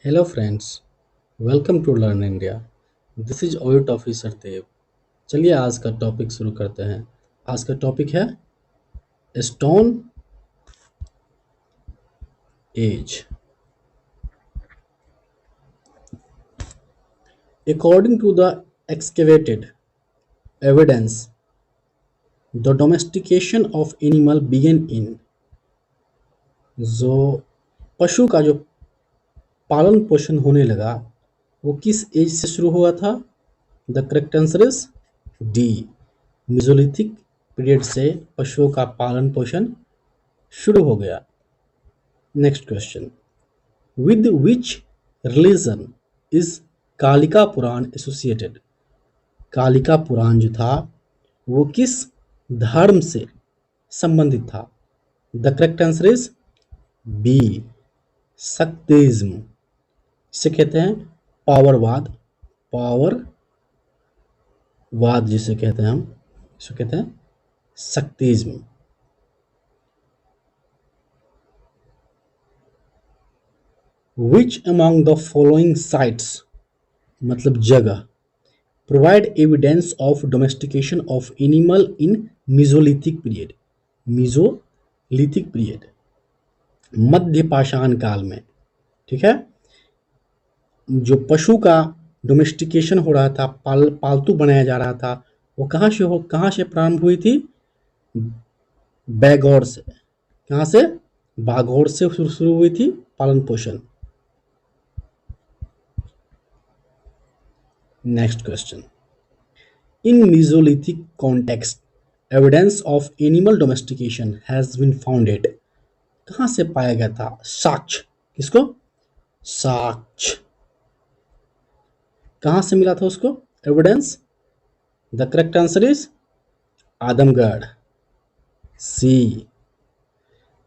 Hello friends, welcome to learn India. This is audit officer Dev. चलिए आज का topic शुरू करते हैं। आज का टॉपिक है stone age. According to the excavated evidence, the domestication of animal began in। जो पशु का जो पालन पोषण होने लगा वो किस एज से शुरू हुआ था? The correct answer is D, mesolithic period से पशुओं का पालन पोषण शुरू हो गया। Next question, with which religion is Kalika Puran associated? Kalika Puran जो था वो किस धर्म से संबंधित था? The correct answer is B, Shaktism. इसे कहते हैं पावरवाद। पावरवाद जिसे कहते हैं हम, इसे कहते हैं Shaktism. Which among the following sites, मतलब जगह, provide evidence of domestication of animal in mesolithic period? Mesolithic period, मध्य पाषाण काल में। ठीक है, जो पशु का डोमेस्टिकेशन हो रहा था, पालतू बनाया जा रहा था, वो कहाँ से प्रारंभ हुई थी? बैगौर से। कहाँ से? बाघौर से शुरू हुई थी पालन पोषण। Next question, in Mesolithic context, evidence of animal domestication has been founded। कहाँ से पाया गया था साक्ष्य? किसको? साक्ष्य। कहाँ से मिला था उसको evidence? The correct answer is Adamgarh, C.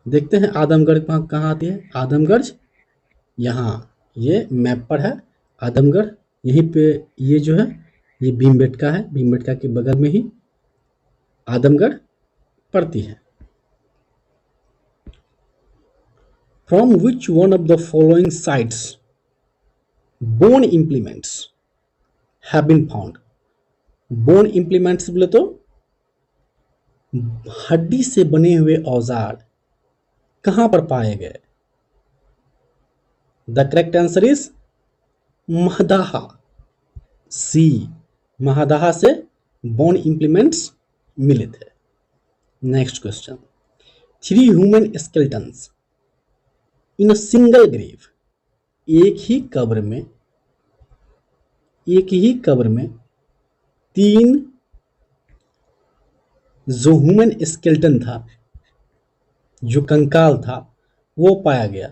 देखते हैं आदमगढ़ कहाँ आती है। आदमगढ़ यहाँ, ये मैप पर है आदमगढ़। यहीं पे ये जो है ये भीमबेटका है, भीमबेटका के बगल में ही आदमगढ़ पड़ती है। From which one of the following sites bone implements have been found? Bone implements बोले तो हड्डी से बने हुए औजार कहां पर पाए गए? The correct answer is Mahadaha, C. Mahadaha से बोन इम्प्लीमेंट्स मिले थे। Next question, three human skeletons in a single grave, एक ही कब्र में तीन जो ह्यूमन स्केलेटन था, जो कंकाल था, वो पाया गया।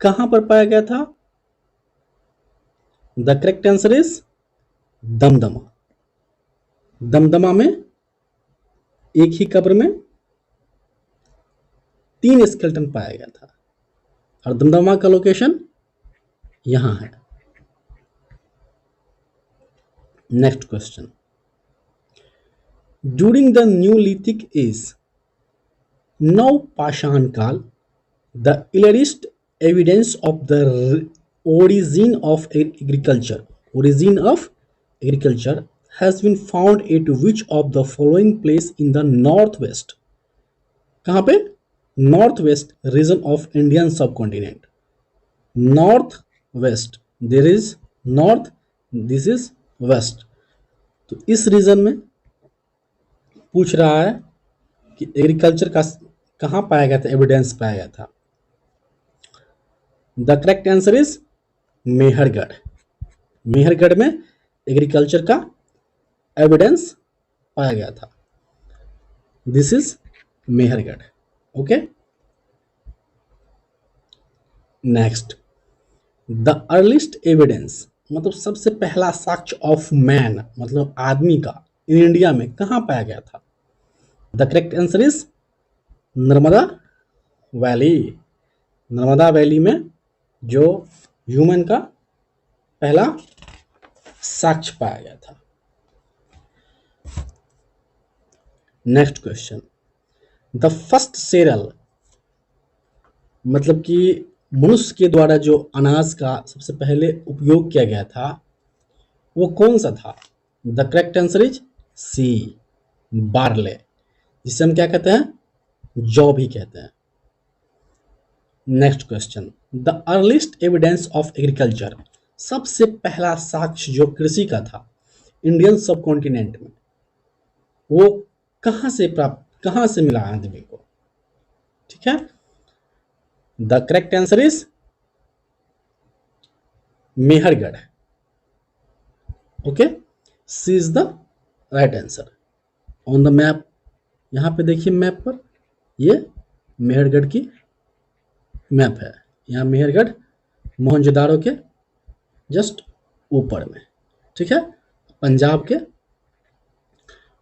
कहां पर पाया गया था? The correct answer is Damdama. Damdama में एक ही कब्र में तीन स्केलेटन पाया गया था, और दमदमा का लोकेशन यहां है। Next question, during the neolithic age, नव पाषाण काल, the earliest evidence of the origin of agriculture has been found at which of the following place in the northwest? कहाँ पे? North west region of Indian subcontinent. North west, there is north, this is west. तो इस reason में पूछ रहा है कि agriculture का कहाँ पाया गया था, एविडेंस पाया गया था। The correct answer is Mehrgarh. Mehrgarh में एग्रीकल्चर का एविडेंस पाया गया था। This is Mehrgarh. Okay, next, the earliest evidence, मतलब सबसे पहला साक्ष्य ऑफ मैन, मतलब आदमी का, इन इंडिया में कहाँ पाया गया था? The correct answer is Narmada valley. Narmada valley में जो ह्यूमन का पहला साक्ष्य पाया गया था। Next question, the first cereal, मतलब कि मनुष्य के द्वारा जो अनाज का सबसे पहले उपयोग किया गया था वो कौन सा था? The correct answer is C, barley, जिसे हम क्या कहते हैं? जौ भी कहते हैं। Next question, the earliest evidence of agriculture, सबसे पहला साक्ष्य जो कृषि का था इंडियन सब कॉन्टिनेंट में, वो कहां से मिला आदमी को? ठीक है, the correct answer is Mehrgarh. Okay, C is the right answer. On the map, यहां पे देखिए मैप पर, ये मेहरगढ़ की मैप है। यहाँ मेहरगढ़ मोहनजोदाड़ो के जस्ट ऊपर में, ठीक है, पंजाब के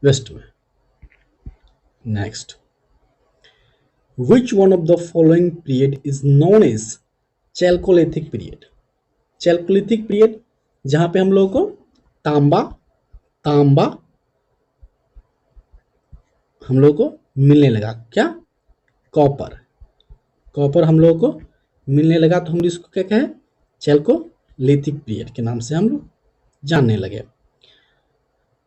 वेस्ट में। Next, which one of the following period is known as chalcolithic period? Chalcolithic period जहां पे हम लोगों को तांबा तांबा हम लोग को मिलने लगा। क्या? कॉपर, कॉपर हम लोगों को मिलने लगा, तो हम इसको क्या कहें? चैल्कोलिथिक पीरियड के नाम से हम लोग जानने लगे।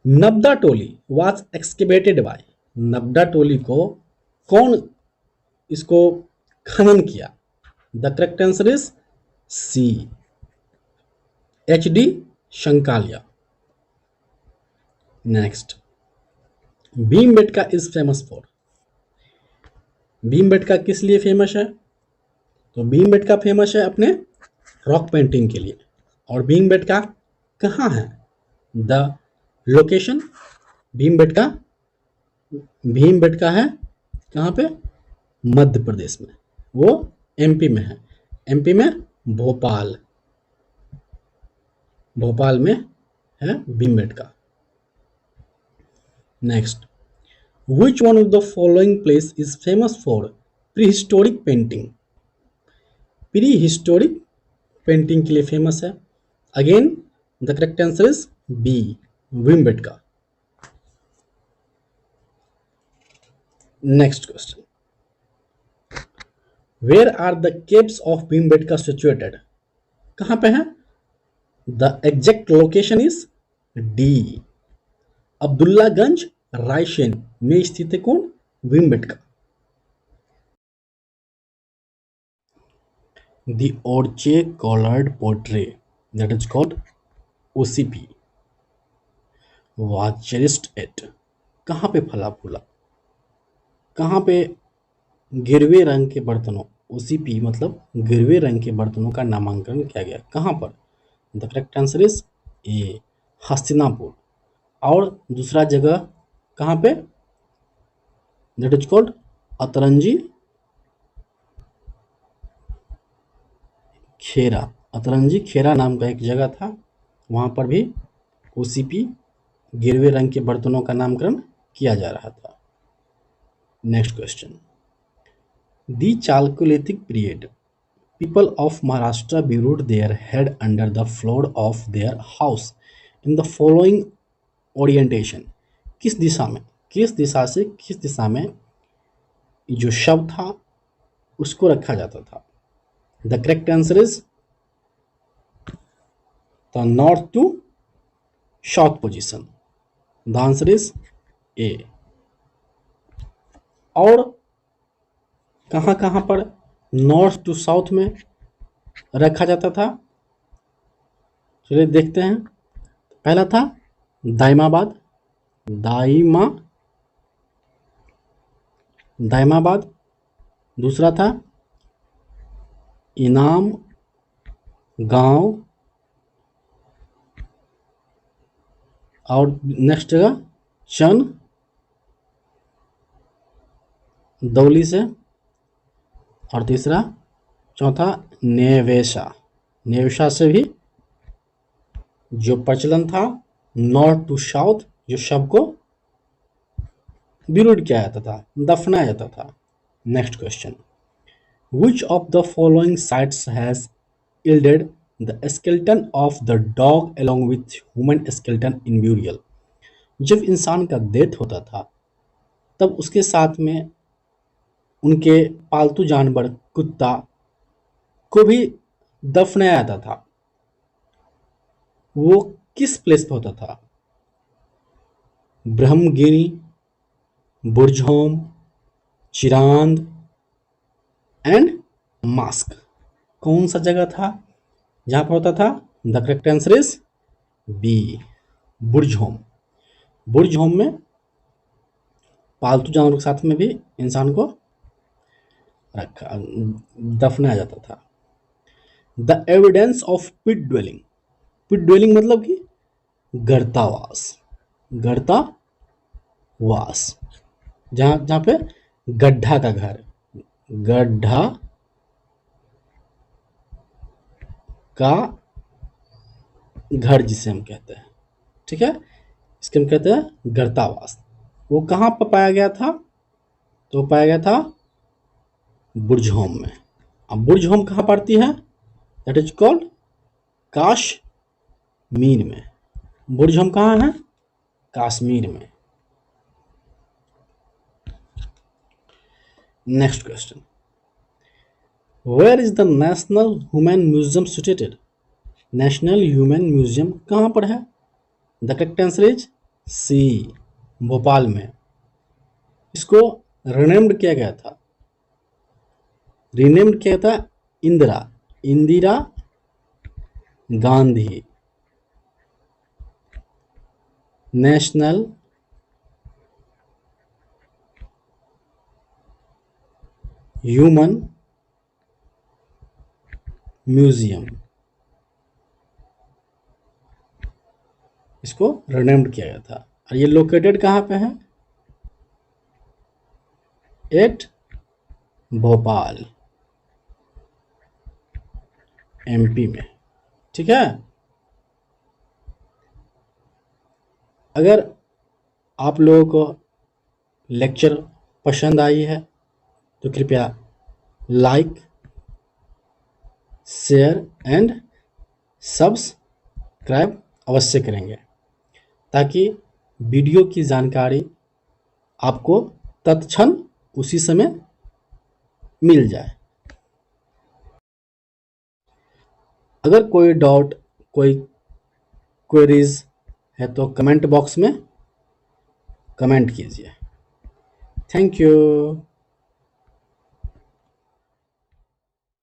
Navdatoli was excavated by, Navdatoli को कौन इसको खनन किया? The correct answer is C, H D Sankalia. Next, Bhimbetka is famous for, Bhimbetka किस लिए फेमस है? तो भीमबेटका फेमस है अपने रॉक पेंटिंग के लिए। और भीमबेटका कहाँ है? द लोकेशन, भीमबेटका भीमबेटका है कहाँ पे? मध्य प्रदेश में, वो एमपी में है। एमपी में भोपाल, भोपाल में है Bhimbetka. Next, which one of the following place is famous for prehistoric painting? Prehistoric painting के लिए फेमस है। Again the correct answer is B, Bhimbetka. Next question, where are the caves of Bhimbetka situated? कहां पे है? The exact location is D, Abdullaganj Raisen में स्थित है कौन? Bhimbetka. The Orche Collared Portrait, that is called OCP, was cherished at, कहाँ पे फला फूला? कहाँ पे? गिरवे रंग के बर्तनों, OCP मतलब गिरवे रंग के बर्तनों का नामांकन किया गया। कहाँ पर? द करेक्ट आंसर इज ए, हस्तिनापुर। और दूसरा जगह कहाँ पे? दैट इज कॉल्ड अतरंजी खेरा, अतरंजी खेरा नाम का एक जगह था, वहाँ पर भी ओसीपी गिरवे रंग के बर्तनों का नामकरण किया जा रहा था। Next question, the Chalcolithic period, people of Maharashtra buried their head under the floor of their house in the following orientation, किस दिशा में, किस दिशा से किस दिशा में जो शव था उसको रखा जाता था? The correct answer is the north to south position, the answer is A. और कहाँ कहाँ पर नॉर्थ टू साउथ में रखा जाता था? चलिए देखते हैं। पहला था दाइमाबाद, दाइमाबाद। दूसरा था इनाम गांव, और नेक्स्ट जगह चन दौली से, और तीसरा चौथा नेवेशा, नेवेशा से भी जो प्रचलन था नॉर्थ टू साउथ, जो शव को बिरुड किया जाता था, दफनाया जाता था। Next question, which of the following sites has yielded the skeleton of the dog along with human skeleton in burial? जब इंसान का डेथ होता था तब उसके साथ में उनके पालतू जानवर कुत्ता को भी दफनाया जाता था, वो किस प्लेस पे होता था? ब्रह्मगिरी, बुर्जहोम, चिरांद एंड मास्क। कौन सा जगह था जहां पर होता था? The correct answer is B, Burzahom. Burzahom में पालतू जानवरों के साथ में भी इंसान को रखा दफनाया जाता था। The evidence of pit dwelling. Pit dwelling मतलब कि गर्तावास, गर्तावास, जहां जहां पे गड्ढा का घर, गड्ढा का घर जिसे हम कहते हैं, ठीक है, इसके हम कहते हैं गर्तावास। वो कहाँ पर पाया गया था? तो पाया गया था बुर्जहोम में। अब बुर्जहोम कहाँ पड़ती है? दैट इज कॉल्ड काश्मीर में। बुर्जहोम कहाँ है? कश्मीर में। Next question, where is the national human museum situated? National human museum कहाँ पर है? The correct answer is C, Bhopal में। इसको रिनेम्ड किया गया था, रिनेम्ड किया था Indira, Indira Gandhi national human museum, इसको रिनेम्ड किया गया था। और ये लोकेटेड कहाँ पे है? एट भोपाल, एमपी में, ठीक है। अगर आप लोगों को लेक्चर पसंद आई है तो कृपया लाइक, शेयर एंड सब्सक्राइब अवश्य करेंगे, ताकि वीडियो की जानकारी आपको तत्क्षण उसी समय मिल जाए। अगर कोई डाउट, कोई क्वेरीज है तो कमेंट बॉक्स में कमेंट कीजिए। Thank you.